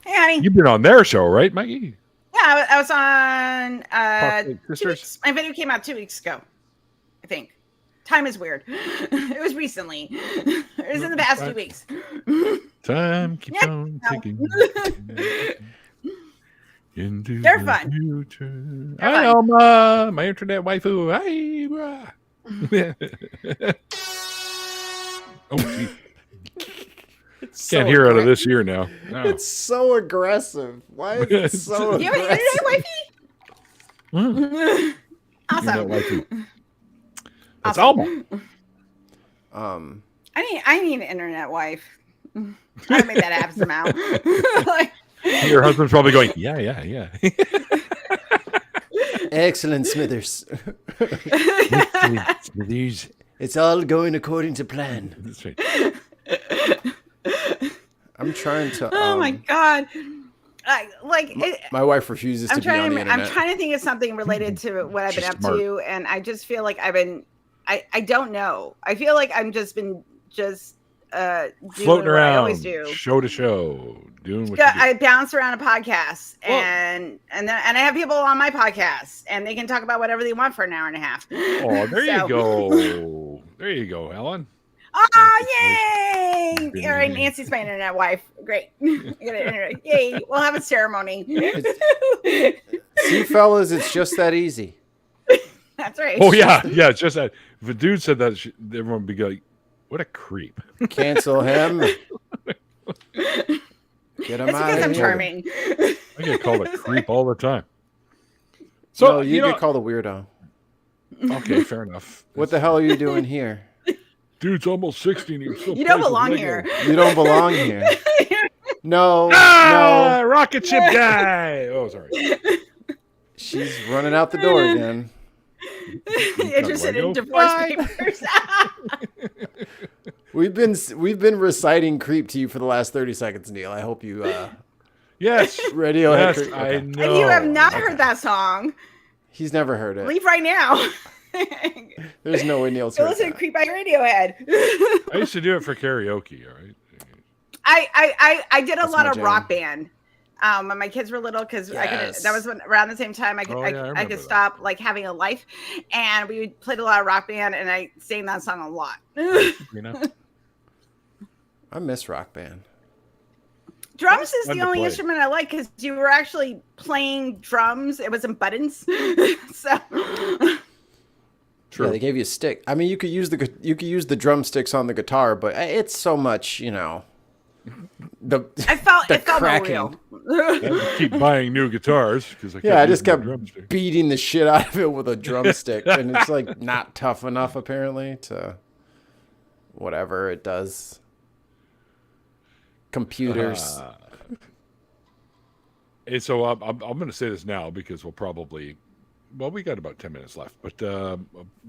Hey, honey. You've been on their show, right, Maggie? Yeah, I was on Apocalypse 2 Sisters? weeks. My video came out 2 weeks ago, I think. Time is weird. It was recently. It was in the past 2 weeks. Time keeps on ticking. Into They're the fun. future. They're Hi, fun. Alma, my internet waifu. Hi, brah. Oh, geez. Can't hear out of this ear now. No. It's so aggressive. Why is it so You have an aggressive? internet wifey? Awesome. Internet waifu. That's Awesome. Alma. I need an internet wife. I don't make that happen somehow. Like, Your husband's probably going, yeah. Excellent, Smithers. Smithers. It's all going according to plan. That's right. I'm trying to. oh my god! My wife refuses to be on the internet. I'm trying to think of something related to what I've been She's up smart. to, and I just feel like I don't know. I feel like I'm doing Floating what I around, always do. show to show, doing what Yeah, you do. I bounce around a podcast, and I have people on my podcast, and they can talk about whatever they want for an hour and a half. Oh, there So- you go. There you go, Helen. Oh, yay! All right, Nancy's my internet wife. Great. I got an internet. Yay! We'll have a ceremony. See, fellas, it's just that easy. That's right. Oh yeah, it's just that. If a dude said that, everyone would be like, "What a creep!" Cancel him. Get him It's out because of I'm here. charming. I get called a creep all the time. So So no, you know, get called a weirdo. okay, fair enough. What the hell are you doing here? Dude's almost 60. And he's still You don't plays with belong Lego. here. You don't belong here. No, Ah, no. rocket ship guy. Oh, sorry. She's running out the door again. Interested in Lego? divorce Bye. papers. We've been reciting "Creep" to you for the last 30 seconds, Neil. I hope you Yes. Radiohead. Yes, Creep. I Okay. know. And you have not heard that song. He's never heard it. Leave right now. There's no way Neil's Go heard listen to that. Creep by Radiohead. I used to do it for karaoke. All right. I did a That's lot my of jam. rock band when my kids were little, because Yes. that was around the same time I Oh, yeah, I could remember stop like having a life, and we played a lot of rock band, and I sang that song a lot. You know. I miss Rock Band. Drums is Fun the to only play. instrument I like, because you were actually playing drums. It wasn't buttons. So True. Yeah, they gave you a stick. I mean, you could use the drumsticks on the guitar, but it's so much, The it felt cracking. real. I had to keep buying new guitars because I just kept beating the shit out of it with a drumstick, and it's like not tough enough apparently to whatever it does. Computers. So I'm going to say this now because we got about 10 minutes left, but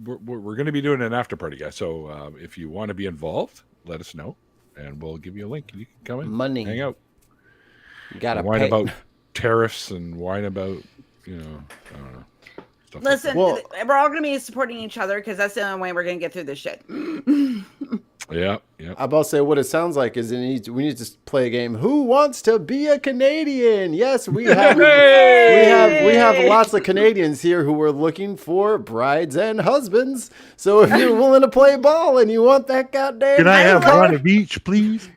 we're going to be doing an after party, guys. So if you want to be involved, let us know, and we'll give you a link. You can come in, Money. hang out, You gotta whine pay. about tariffs and whine about I don't know. Stuff like Listen, Well- we're all going to be supporting each other, because that's the only way we're going to get through this shit. that. Yeah. I'm about to say what it sounds like is we need to play a game. Who wants to be a Canadian? Yes, we have we have lots of Canadians here who are looking for brides and husbands. So if you're willing to play ball and you want that goddamn, Can I have love- one of each, please?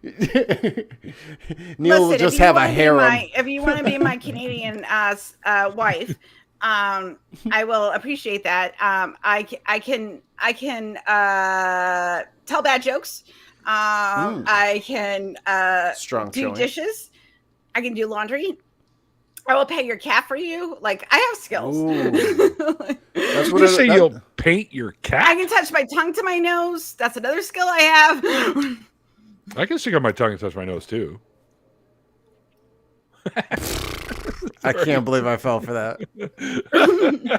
Neil will Listen, just if you have a wanna be harem. if you want to be my Canadian wife, I will appreciate that. I can tell bad jokes. I can Strong do showing. dishes. I can do laundry. I will pay your cat for you. Like, I have skills. Ooh. That's Did what you say that- you'll paint your I cat? can touch my tongue to my nose. That's another skill I have. I can stick out my tongue and touch my nose too. I can't believe I fell for that.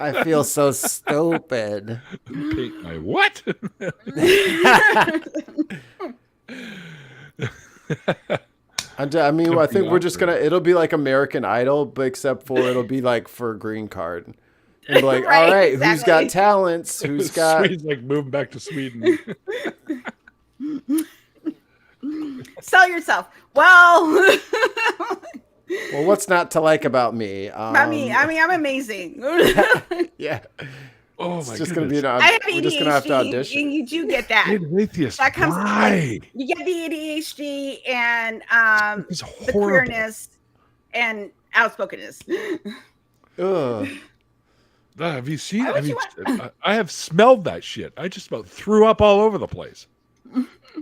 I feel so stupid. Paint my what? I think Complete we're just opposite. it'll be like American Idol, but except for it'll be like for a green card. And be like, Right, all right, who's exactly. got talents? Who's got Sweden's like moving back to Sweden. Sell yourself. Well, Well, what's not to like about me? I mean, I'm amazing. Yeah. Oh It's my just goodness. gonna be I have we're just gonna have to ADHD. audition. You do get that. An atheist. That comes Why? you get the ADHD and It's the horrible. queerness and outspokenness. Ugh. Have you seen? Why would you I have smelled that shit. I just about threw up all over the place.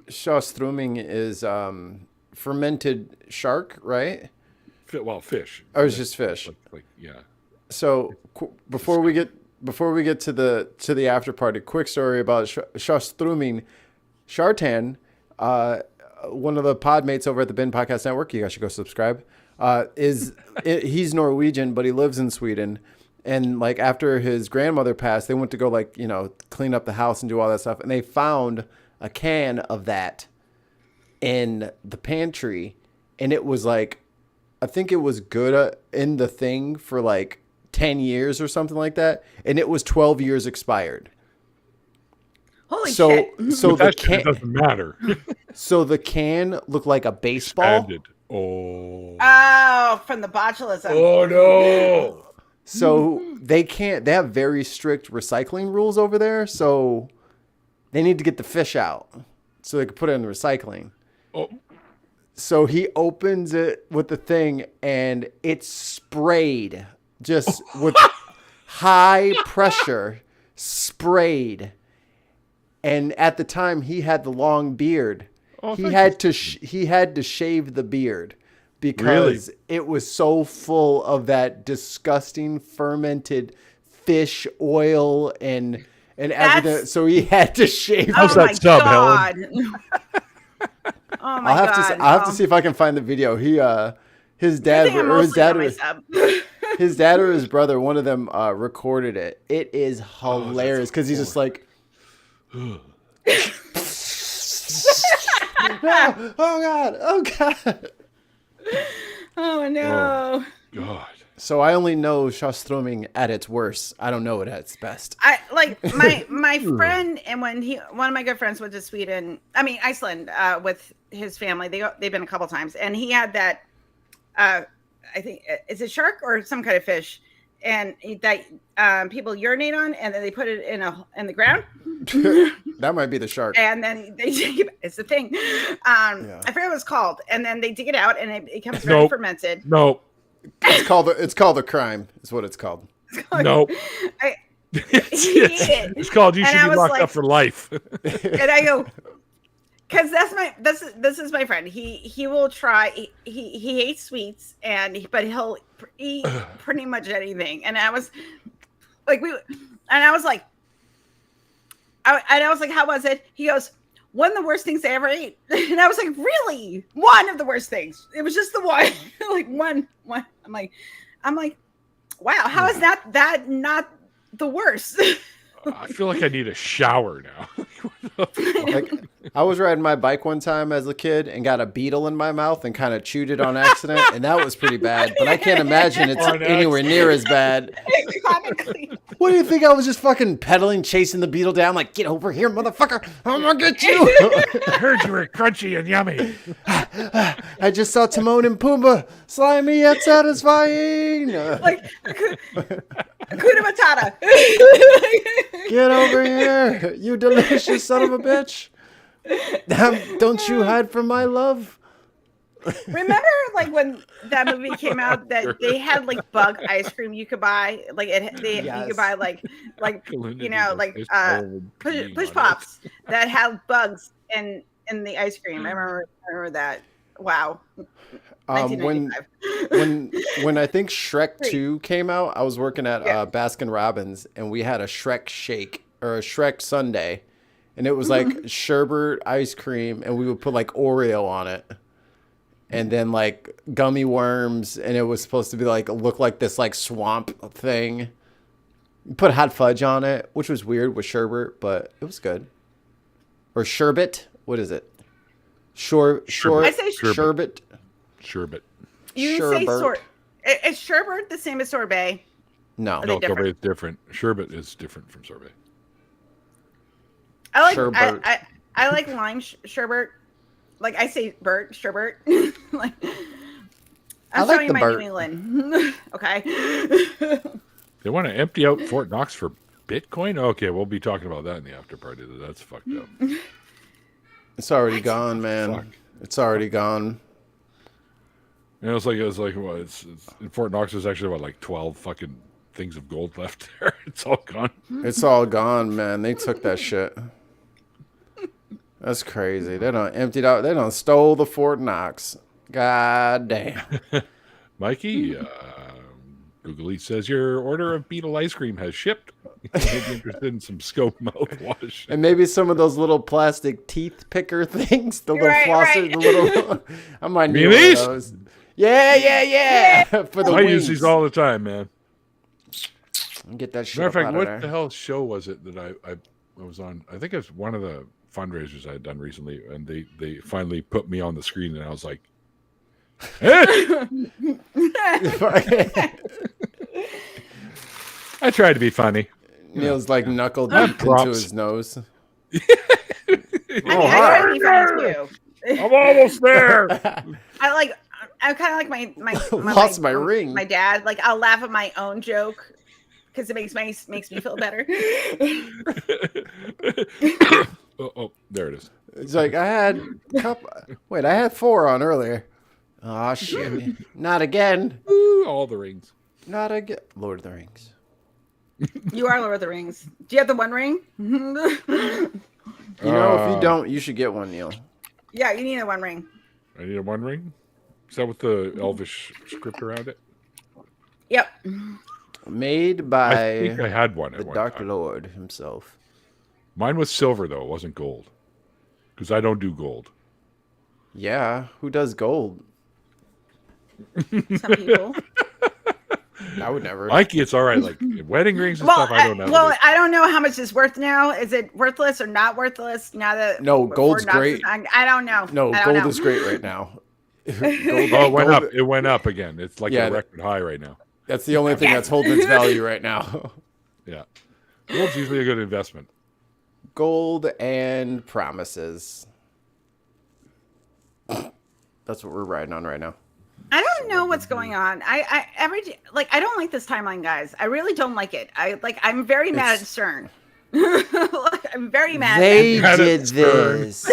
Sjöströmming is fermented shark, right? Well, fish. Or it's just fish. Like, yeah. So before we get to the after party, quick story about Sjöströmming. Shartan, one of the pod mates over at the Bin Podcast Network, you guys should go subscribe. He's Norwegian, but he lives in Sweden. And like after his grandmother passed, they went to go like, clean up the house and do all that stuff. And they found a can of that in the pantry. And it was like, I think it was good in the thing for like 10 years or something like that. And it was 12 years expired. Holy shit. So the can doesn't matter. So the can looked like a baseball. Expanded. Oh. Oh, from the botulism. Oh no. So they have very strict recycling rules over there. So they need to get the fish out so they can put it in the recycling. Oh. So he opens it with the thing and it's sprayed just with high pressure sprayed. And at the time he had the long beard. He had to shave the beard. Because it was so full of that disgusting fermented fish oil and everything. So he had to shave. How's that sub, Helen? Oh my God. I'll have to see if I can find the video. His dad or his brother, one of them recorded it. It is hilarious because he's just like, oh God. Oh no. Oh, God. So I only know Sjöströmming at its worst. I don't know it at its best. I like my friend, and one of my good friends went to Iceland with his family. They've been a couple times, and he had that. I think it's a shark or some kind of fish, and that people urinate on, and then they put it in the ground. That might be the shark. And then it's the thing. I forget what it's called, and then they dig it out, and it becomes very fermented. No. It's called a crime. Is what it's called. No. It's called you should be locked up for life. And I go, because this is my friend. He will try. He hates sweets, but he'll eat pretty much anything. And I was like, how was it? He goes, one of the worst things I ever ate. And I was like, really? One of the worst things. It was just the one. Like one. I'm like, wow, how is that not the worst? I feel like I need a shower now. Like, I was riding my bike one time as a kid and got a beetle in my mouth and kind of chewed it on accident, and that was pretty bad. But I can't imagine it's anywhere near as bad. What do you think? I was just fucking pedaling, chasing the beetle down, like, get over here, motherfucker! I'm gonna get you! I heard you were crunchy and yummy. I just saw Timon and Pumbaa, slimy yet satisfying. Like, Hakuna Matata. Get over here, you delicious son of a bitch! Don't you hide from my love? Remember, like when that movie came out, that they had like bug ice cream you could buy, like you could buy like push pops that had bugs in the ice cream. I remember that. Wow. When I think Shrek 2 came out, I was working at Baskin Robbins, and we had a Shrek shake or a Shrek sundae, and it was like sherbet ice cream, and we would put like Oreo on it, and then like gummy worms, and it was supposed to be like look like this like swamp thing. Put hot fudge on it, which was weird with sherbet, but it was good. Or sherbet, what is it? I say sherbet. Sherbet. You say is sherbet the same as sorbet? No, sorbet is different. Sherbet is different from sorbet. I like I like lime sherbet. Like I say sherbet. Like I'm like showing you the my Bert. New England. Okay. They want to empty out Fort Knox for Bitcoin? Okay, we'll be talking about that in the after party. That's fucked up. It's already gone, man. Fuck. It's already gone. And it was like what? It's in Fort Knox. There's actually like 12 fucking things of gold left there. It's all gone. It's all gone, man. They took that shit. That's crazy. They done emptied out. They done stole the Fort Knox. God damn. Mikey, Google Eats says your order of Beetle ice cream has shipped. You may be interested in some Scope mouthwash. And maybe some of those little plastic teeth picker things, the little Right, flosser, right. the little. I might need Me one of these? those. Yeah. For the I wings. use these all the time, man. Get that shit Matter of up fact, out what of the there. hell show was it that I was on? I think it was one of the fundraisers I had done recently, and they finally put me on the screen, and I was like, eh! I tried to be funny. Neil's like knuckle deep into props. his nose. I try to be funny too. I'm almost there. I'm kind of like my Lost my ring. My dad. Like I'll laugh at my own joke because it makes me feel better. oh, there it is. It's like I had I had 4 on earlier. Oh shit! Not again. Ooh, all the rings. Not again. Lord of the Rings. You are Lord of the Rings. Do you have the One Ring? You know, if you don't, you should get one, Neil. Yeah, you need a One Ring. I need a one ring. Is that with the Elvish script around it? Yep. Made I by think I had one. the At one Dark time. Lord himself. Mine was silver though; it wasn't gold. Because I don't do gold. Yeah, who does gold? Some people. I would never. Mikey, it's all right. Like wedding rings and stuff, I don't know. I don't know how much it's worth now. Is it worthless or not worthless now that? No, gold's Fort Knox great. is on- I don't know. No, I don't gold know. is great right now. Oh, it went up. It went up again. It's like Yeah, a record high right now. That's the only thing that's holding its value right now. Yeah, gold's usually a good investment. Gold and promises. That's what we're riding on right now. I don't know what's going on. I don't like this timeline, guys. I really don't like it. I'm very mad at CERN. I'm very mad. They Had did it this.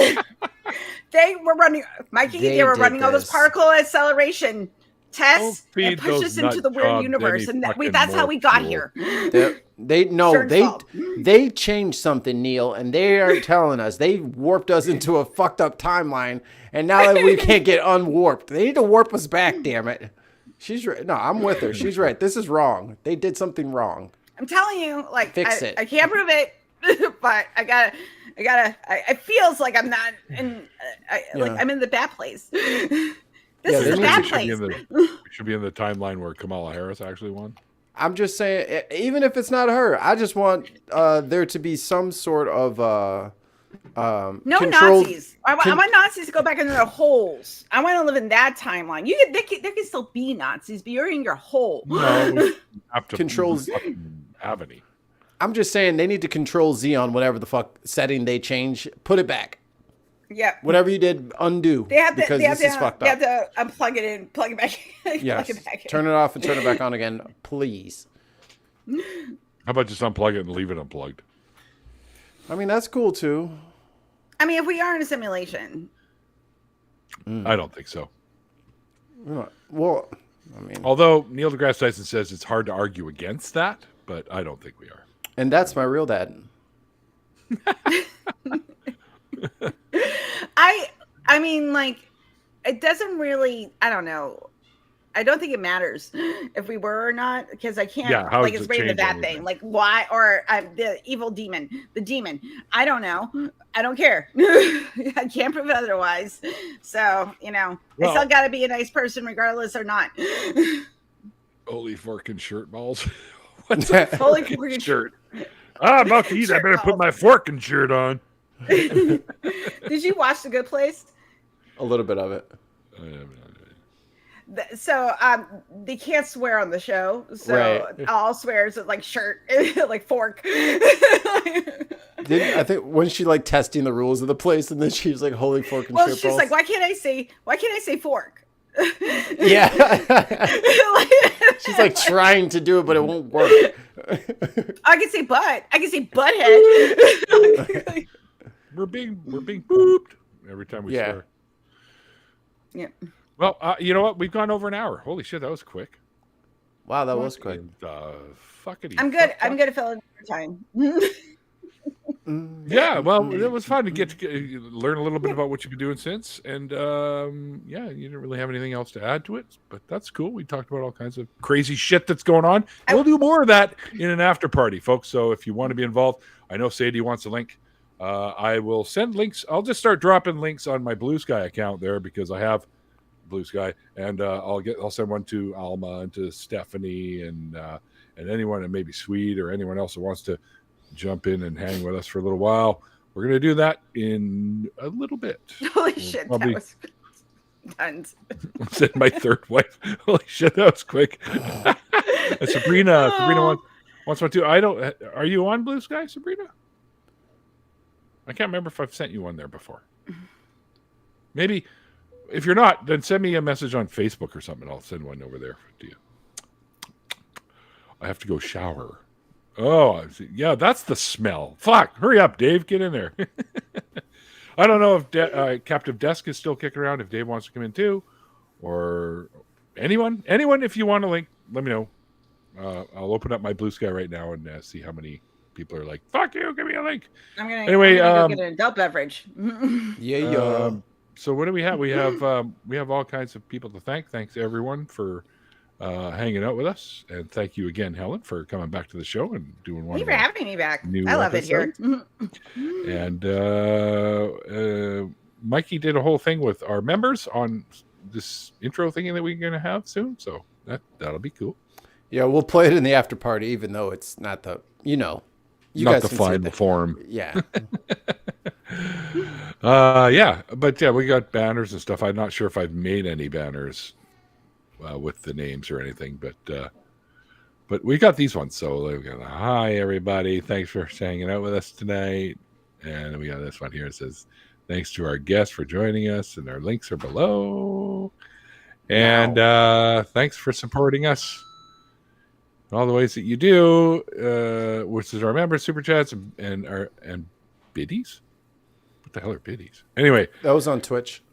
They were running, Mikey. They They were did running all those this. particle acceleration tests Don't and feed pushed those us into the nut weird jobs universe, any and fucking that's how more we got fuel. here. They CERN's fault. they changed something, Neil, and they are telling us they warped us into a fucked up timeline, and now that we can't get unwarped, they need to warp us back. Damn it, she's right. No, I'm with her. She's right. This is wrong. They did something wrong. I'm telling you, Fix it. I can't prove it, but I gotta. It feels like I'm not in. I'm in the bad place. This Yeah, is they the need bad to- place. We should be in the timeline where Kamala Harris actually won. I'm just saying, even if it's not her, I just want there to be some sort of No controlled- Nazis. I want Nazis to go back into their holes. I want to live in that timeline. There can still be Nazis, but you're in your hole. No, we have to Controls- fucking have any. I'm just saying they need to control Z on whatever the fuck setting they change. Put it back. Yeah. Whatever you did, undo. They have to. Because They have this is to. fucked They up. have to unplug it in, plug it back in. Yes. Plug it back in. Turn it off and turn it back on again, please. How about just unplug it and leave it unplugged? I mean, that's cool too. I mean, if we are in a simulation, I don't think so. Well, I mean, Although Neil deGrasse Tyson says it's hard to argue against that, but I don't think we are. and that's my real dad. I mean, it doesn't really. I don't know. I don't think it matters if we were or not, because I can't. Yeah, how does it's it right into change that anything? thing. Like why or the evil demon, the demon. I don't know. I don't care. I can't prove it otherwise. So I Well- still got to be a nice person, regardless or not. Holy forking shirt balls. Holy fucking Shirt. I'm about to eat. I Shirt better put balls. my forking shirt on. Did you watch The Good Place? A little bit of it. So they can't swear on the show, so Right. all swears is like shirt, like fork. I think when she like testing the rules of the place, and then she was like, "Holy fork and Well, shit she's balls." like, why can't I say fork? Yeah. She's like trying to do it, but it won't work. I can say butt. I can say butthead. We're being booped every time we swear. Yeah. Well, you know what? We've gone over an hour. Holy shit, that was quick. Wow, that was quick. I'm good. I'm good at filling time. Yeah, well, it was fun to get to learn a little bit about what you've been doing since, and yeah, you didn't really have anything else to add to it, but that's cool. We talked about all kinds of crazy shit that's going on. We'll do more of that in an after party, folks. So if you want to be involved, I know Sadie wants a link. I will send links. I'll just start dropping links on my Blue Sky account there because I have Blue Sky, and I'll send one to Alma and to Stephanie and anyone, and maybe Sweet or anyone else who wants to jump in and hang with us for a little while. We're going to do that in a little bit. Holy shit, that was tons. I said my third wife. Holy shit, that was quick. Sabrina wants one too. Are you on Blue Sky, Sabrina? I can't remember if I've sent you one there before. Maybe if you're not, then send me a message on Facebook or something. I'll send one over there to you. I have to go shower. Oh, yeah, that's the smell. Fuck, hurry up, Dave. Get in there. I don't know if Captive Desk is still kicking around, if Dave wants to come in too, or anyone. If you want a link, let me know. I'll open up my Blue Sky right now and see how many people are like, fuck you, give me a link. I'm gonna go get an adult beverage. Yeah. So what do we have? We have all kinds of people to thank. Thanks everyone for hanging out with us, and thank you again, Helen, for coming back to the show and doing one. Thank you for having me back. I love it here. And Mikey did a whole thing with our members on this intro thing that we're going to have soon, so that'll be cool. Yeah, we'll play it in the after party, even though it's not the you not guys the final form. Yeah. Yeah, but yeah, we got banners and stuff. I'm not sure if I've made any banners with the names or anything, but we got these ones. So we got hi everybody, thanks for hanging out with us tonight, and we got this one here. It says thanks to our guests for joining us, and our links are below. And thanks for supporting us in all the ways that you do, which is our members, super chats, and biddies. What the hell are biddies? Anyway, that was on Twitch.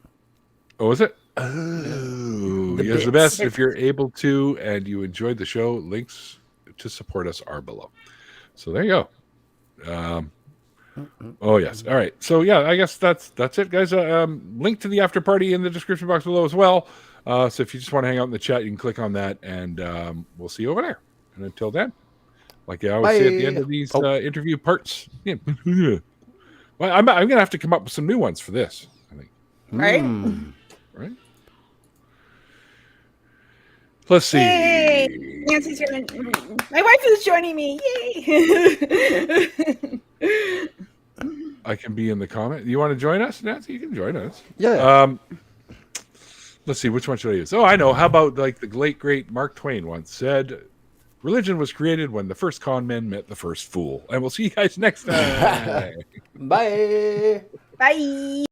Oh, is it? Oh, yes, the best. If you're able to and you enjoyed the show, links to support us are below. So there you go. Oh yes. All right. So yeah, I guess that's it, guys. Link to the after party in the description box below as well. So if you just want to hang out in the chat, you can click on that, and we'll see you over there. And until then, like I always say at the end of these interview parts, yeah. Well, I'm gonna have to come up with some new ones for this, I think. Right. Right. Let's see. Yay! Nancy's my wife is joining me. Yay! I can be in the comment. You want to join us, Nancy? You can join us. Yeah. Let's see. Which one should I use? Oh, I know. How about like the late great Mark Twain once said, "Religion was created when the first con men met the first fool." And we'll see you guys next time. Bye. Bye.